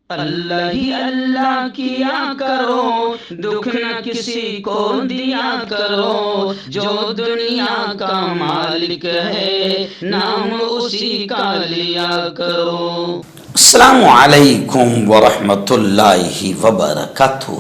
اللہ ہی اللہ کیا کرو، دکھ نہ کسی کو دیا کرو، جو دنیا کا مالک ہے نام اسی کا لیا کرو۔ السلام علیکم ورحمۃ اللہ وبرکاتہ۔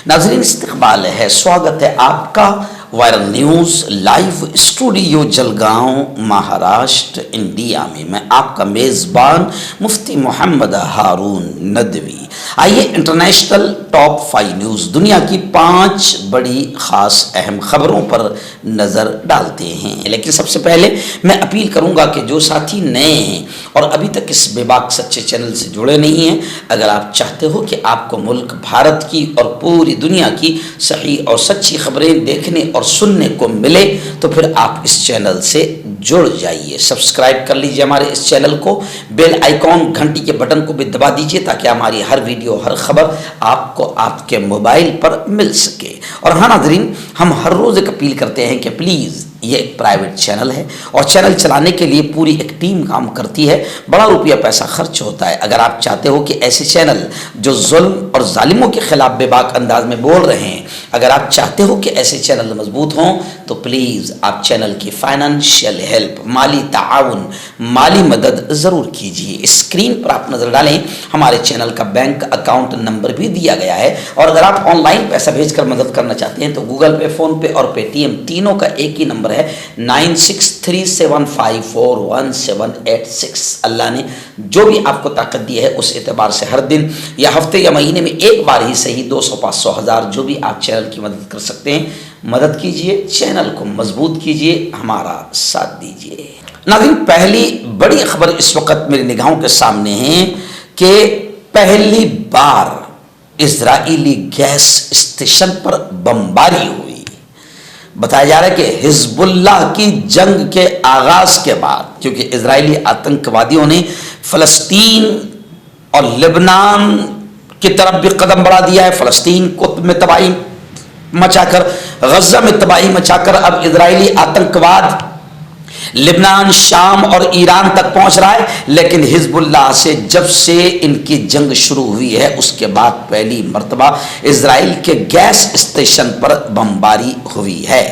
ناظرین، استقبال ہے، سواگت ہے آپ کا viral news live studio Jalgaon Maharashtra India میں آپ کا میزبان مفتی محمد ہارون ندوی۔ آئیے انٹرنیشنل ٹاپ 5 نیوز، دنیا کی 5 بڑی خاص اہم خبروں پر نظر ڈالتے ہیں۔ لیکن سب سے پہلے میں اپیل کروں گا کہ جو ساتھی نئے ہیں اور ابھی تک اس بے باک سچے چینل سے جڑے نہیں ہیں، اگر آپ چاہتے ہو کہ آپ کو ملک بھارت کی اور پوری دنیا کی صحیح اور سچی خبریں دیکھنے اور سننے کو ملے تو پھر آپ اس چینل سے جڑ جائیے۔ سبسکرائب کر لیجئے ہمارے اس چینل کو، بیل آئیکن گھنٹی کے بٹن کو بھی دبا دیجئے تاکہ ہماری ہر ویڈیو ہر خبر آپ کو آپ کے موبائل پر مل سکے۔ اور ہاں ناظرین، ہم ہر روز ایک اپیل کرتے ہیں کہ پلیز، یہ ایک پرائیویٹ چینل ہے اور چینل چلانے کے لیے پوری ایک ٹیم کام کرتی ہے، بڑا روپیہ پیسہ خرچ ہوتا ہے۔ اگر آپ چاہتے ہو کہ ایسے چینل جو ظلم اور ظالموں کے خلاف بے باک انداز میں بول رہے ہیں، اگر آپ چاہتے ہو کہ ایسے چینل مضبوط ہوں تو پلیز آپ چینل کی فائنانشیل ہیلپ، مالی تعاون، مالی مدد ضرور کیجیے۔ اسکرین پر آپ نظر ڈالیں، ہمارے چینل کا بینک اکاؤنٹ نمبر بھی دیا گیا ہے، اور اگر آپ آن لائن پیسہ بھیج کر مدد کرنا چاہتے ہیں تو گوگل پے، فون پے اور پے ٹی ایم تینوں کا ایک ہی نمبر ہے 9637541786۔ اللہ نے جو بھی آپ کو طاقت دی ہے اس اعتبار سے ہر دن یا ہفتے یا مہینے میں ایک بار ہی صحیح 200 500 1000 جو بھی آپ چینل کی مدد کر سکتے ہیں مدد کیجئے، چینل کو مضبوط کیجئے، ہمارا ساتھ دیجئے۔ ناظرین، پہلی بڑی خبر اس وقت میری نگاہوں کے سامنے ہے کہ پہلی بار اسرائیلی گیس اسٹیشن پر بمباری ہوئی۔ بتایا جا رہا ہے کہ حزب اللہ کی جنگ کے آغاز کے بعد، کیونکہ اسرائیلی آتنکوادیوں نے فلسطین اور لبنان کی طرف بھی قدم بڑھا دیا ہے، فلسطین کو میں تباہی مچا کر، غزہ میں تباہی مچا کر اب اسرائیلی آتنکواد لبنان، شام اور ایران تک پہنچ رہا ہے۔ لیکن حزب اللہ سے جب سے ان کی جنگ شروع ہوئی ہے اس کے بعد پہلی مرتبہ اسرائیل کے گیس اسٹیشن پر بمباری ہوئی ہے۔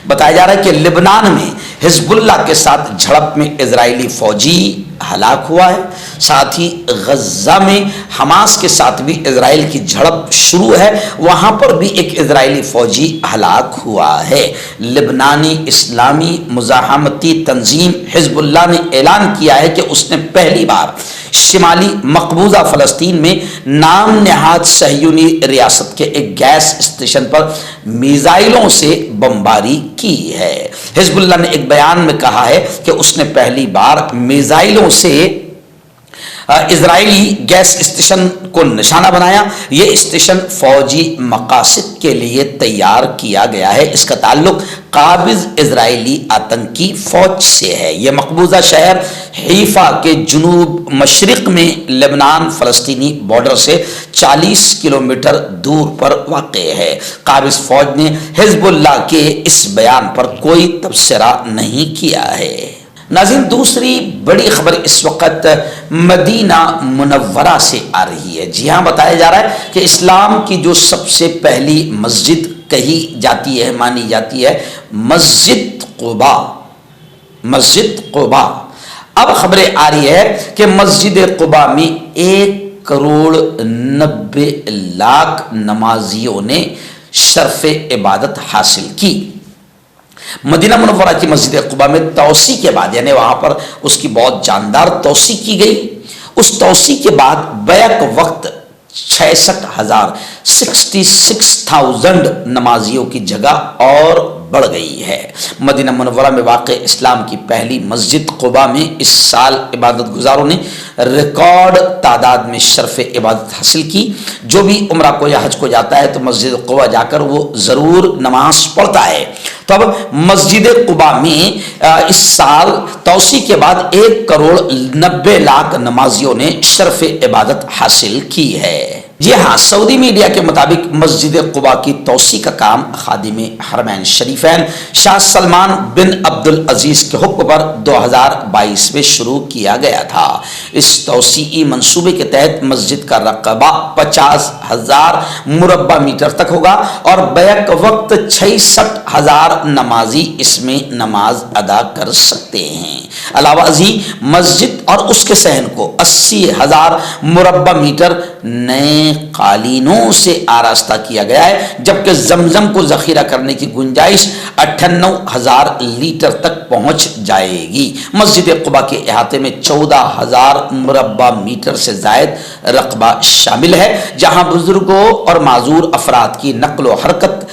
بتایا جا رہا ہے کہ لبنان میں حزب اللہ کے ساتھ جھڑپ میں اسرائیلی فوجی ہلاک ہوا ہے، ساتھ ہی غزہ میں حماس کے ساتھ بھی اسرائیل کی جھڑپ شروع ہے، وہاں پر بھی ایک اسرائیلی فوجی ہلاک ہوا ہے۔ لبنانی اسلامی مزاحمتی تنظیم حزب اللہ نے اعلان کیا ہے کہ اس نے پہلی بار شمالی مقبوضہ فلسطین میں نام نہاد صہیونی ریاست کے ایک گیس اسٹیشن پر میزائلوں سے بمباری کی ہے۔ حزب اللہ نے ایک بیان میں کہا ہے کہ اس نے پہلی بار میزائلوں سے اسرائیلی گیس اسٹیشن کو نشانہ بنایا۔ یہ اسٹیشن فوجی مقاصد کے لیے تیار کیا گیا ہے، اس کا تعلق قابض اسرائیلی آتنکی فوج سے ہے۔ یہ مقبوضہ شہر حیفا کے جنوب مشرق میں لبنان فلسطینی بارڈر سے 40 کلومیٹر دور پر واقع ہے۔ قابض فوج نے حزب اللہ کے اس بیان پر کوئی تبصرہ نہیں کیا ہے۔ ناظرین، دوسری بڑی خبر اس وقت مدینہ منورہ سے آ رہی ہے۔ جی ہاں، بتایا جا رہا ہے کہ اسلام کی جو سب سے پہلی مسجد کہی جاتی ہے، مانی جاتی ہے، مسجد قباء۔ مسجد قباء، اب خبریں آ رہی ہے کہ مسجد قباء میں 1,90,00,000 نمازیوں نے شرف عبادت حاصل کی۔ مدینہ منورہ کی مسجد قباء میں توسیع کے بعد، یعنی وہاں پر اس کی بہت جاندار توسیع کی گئی، اس توسیع کے بعد بیک وقت 66,000 نمازیوں کی جگہ اور بڑھ گئی ہے۔ مدینہ منورہ میں واقع اسلام کی پہلی مسجد قباء میں اس سال عبادت گزاروں نے ریکارڈ تعداد میں شرف عبادت حاصل کی۔ جو بھی عمرہ کو یا حج کو جاتا ہے تو مسجد قباء جا کر وہ ضرور نماز پڑھتا ہے۔ تو اب مسجد قباء میں اس سال توسیع کے بعد 1,90,00,000 نمازیوں نے شرف عبادت حاصل کی ہے۔ جی ہاں، سعودی میڈیا کے مطابق مسجد قباء کی توسیع کا کام خادم حرمین شریفین شاہ سلمان بن عبد العزیز کے حکم پر 2022 میں شروع کیا گیا تھا۔ اس توسیعی منصوبے کے تحت مسجد کا رقبہ 50,000 مربع میٹر تک ہوگا اور بیک وقت 66,000 نمازی اس میں نماز ادا کر سکتے ہیں۔ علاوہ ازیں مسجد اور اس کے صحن کو 80,000 مربع میٹر نئے قالینوں سے آراستہ کیا گیا ہے، جبکہ زمزم کو ذخیرہ کرنے کی گنجائش 98,000 لیٹر تک پہنچ جائے گی۔ مسجد قباء کے احاطے میں 14,000 مربع میٹر سے زائد رقبہ شامل ہے، جہاں بزرگوں اور معذور افراد کی نقل و حرکت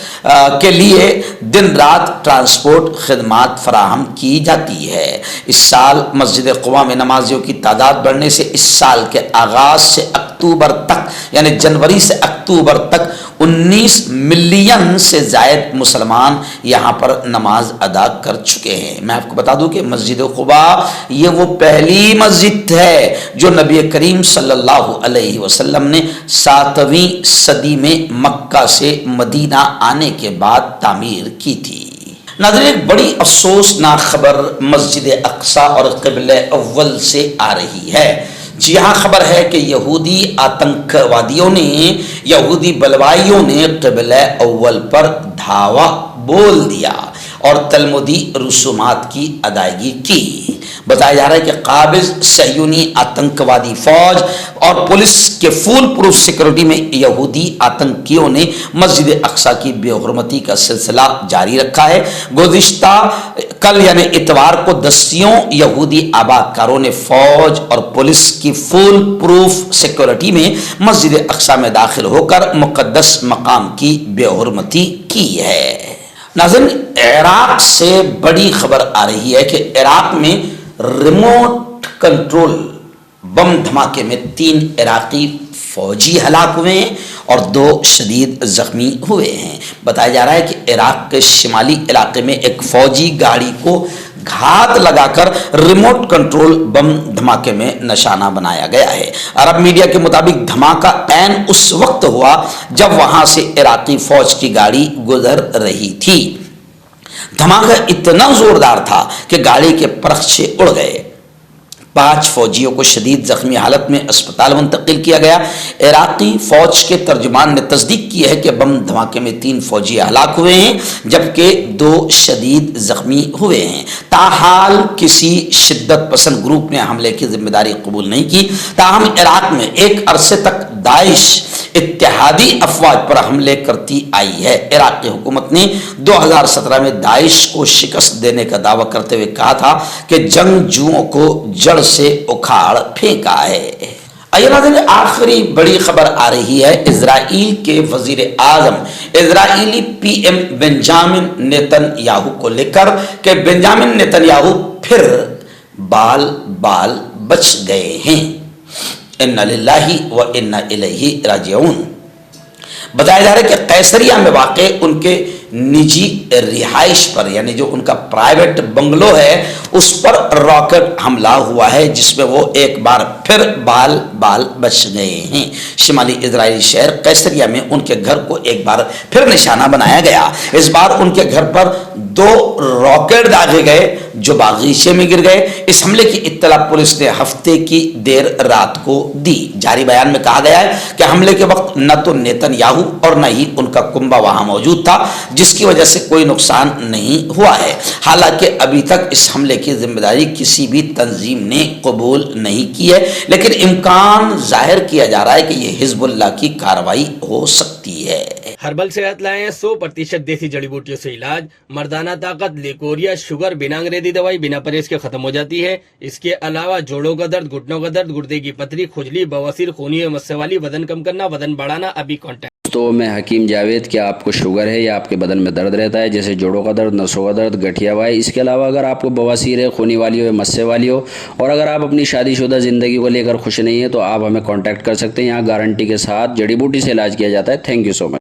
کے لیے دن رات ٹرانسپورٹ خدمات فراہم کی جاتی ہے۔ اس سال مسجد قباء میں نمازیوں کی تعداد بڑھنے سے اس سال کے آغاز سے اکتوبر تک، یعنی جنوری سے اکتوبر تک 19 ملین سے زائد مسلمان یہاں پر نماز ادا کر چکے ہیں۔ میں آپ کو بتا دوں کہ مسجد قباء یہ وہ پہلی مسجد ہے جو نبی کریم صلی اللہ علیہ وسلم نے 7ویں صدی میں مکہ سے مدینہ آنے کے بعد تعمیر کی تھی۔ ناظرین، ایک بڑی افسوسناک خبر مسجد اقصی اور قبلہ اول سے آ رہی ہے۔ جی ہاں، خبر ہے کہ یہودی آتنکوادیوں نے، یہودی بلوائیوں نے قبلہ اول پر دھاوا بول دیا اور تلمودی رسومات کی ادائیگی کی۔ بتایا جا رہا ہے کہ قابض صہیونی آتنکوادی فوج اور پولیس کے فول پروف سیکورٹی میں یہودی آتنکیوں نے مسجد اقصی کی بے حرمتی کا سلسلہ جاری رکھا ہے۔ گزشتہ کل یعنی اتوار کو دستیوں یہودی آباد کاروں نے فوج اور پولیس کی فول پروف سیکورٹی میں مسجد اقصی میں داخل ہو کر مقدس مقام کی بے حرمتی کی ہے۔ ناظرین، عراق سے بڑی خبر آ رہی ہے کہ عراق میں ریموٹ کنٹرول بم دھماکے میں 3 عراقی فوجی ہلاک ہوئے ہیں اور 2 شدید زخمی ہوئے ہیں۔ بتایا جا رہا ہے کہ عراق کے شمالی علاقے میں ایک فوجی گاڑی کو گھات لگا کر ریموٹ کنٹرول بم دھماکے میں نشانہ بنایا گیا ہے۔ عرب میڈیا کے مطابق دھماکہ عین اس وقت ہوا جب وہاں سے عراقی فوج کی گاڑی گزر رہی تھی۔ دھماکہ اتنا زوردار تھا کہ گاڑی کے پرخچے اڑ گئے۔ 5 فوجیوں کو شدید زخمی حالت میں اسپتال منتقل کیا گیا۔ عراقی فوج کے ترجمان نے تصدیق کی ہے کہ بم دھماکے میں 3 فوجی ہلاک ہوئے ہیں جبکہ 2 شدید زخمی ہوئے ہیں۔ تاحال کسی شدت پسند گروپ نے حملے کی ذمہ داری قبول نہیں کی۔ تاہم عراق میں ایک عرصے تک داعش اتحادی افواج پر حملے کرتی آئی ہے۔ عراقی حکومت نے 2017 میں داعش کو شکست دینے کا دعویٰ کرتے ہوئے کہا تھا کہ جنگجوؤں کو جڑ سے اکھاڑ پھینکا ہے۔ آئیے ناظرین، آخری بڑی خبر آ رہی ہے اسرائیل کے وزیر اعظم اسرائیلی پی ایم بنجامن نیتن یاہو کو لے کر کہ بنجامن نیتن یاہو پھر بال بچ گئے ہیں۔ انا للہ و انا الیہ راجعون۔ بتایا جا رہا ہے کہ قیصریہ میں واقع ان کے نجی رہائش پر، یعنی جو ان کا پرائیویٹ بنگلو ہے، اس پر راکٹ حملہ ہوا ہے جس میں وہ ایک بار پھر بال بچ گئے ہیں۔ شمالی اسرائیلی شہر قیصریہ میں ان کے گھر کو ایک بار پھر نشانہ بنایا گیا۔ اس بار ان کے گھر پر 2 راکٹ داغے گئے جو باغیچے میں گر گئے۔ اس حملے کی اطلاع پولیس نے ہفتے کی دیر رات کو دی۔ جاری بیان میں کہا گیا ہے کہ حملے کے وقت نہ تو نیتن یاہو اور نہ ہی ان کا کنبہ وہاں موجود تھا، جس کی وجہ سے کوئی نقصان نہیں ہوا ہے۔ حالانکہ ابھی تک اس حملے کی ذمہ داری کسی بھی تنظیم نے قبول نہیں کی ہے، لیکن امکان ظاہر کیا جا رہا ہے کہ یہ حزب اللہ کی کارروائی ہو سکتی ہے۔ ہربل صحت لائیں 100% دیسی جڑی بوٹیوں سے علاج، مردانہ طاقت، لیکوریا، شوگر، بنا انگریزی دوائی بنا پرہیز کے ختم ہو جاتی ہے۔ اس کے علاوہ جوڑوں کا درد، گھٹنوں کا درد، گردے کی پتھری، کھجلی، بواسیر، خونی مسے والی، وزن کم کرنا، وزن بڑھانا، ابھی کانٹیکٹ۔ تو میں حکیم جاوید، کیا آپ کو شوگر ہے یا آپ کے بدن میں درد رہتا ہے جیسے جوڑوں کا درد، نسوں کا درد، گٹھیا ہوا ہے؟ اس کے علاوہ اگر آپ کو بواسیر ہے، خونی والی ہو، مسے والی ہو، اور اگر آپ اپنی شادی شدہ زندگی کو لے کر خوش نہیں ہیں تو آپ ہمیں کانٹیکٹ کر سکتے ہیں۔ یہاں گارنٹی کے ساتھ جڑی بوٹی سے علاج کیا جاتا ہے۔ Thank you so much.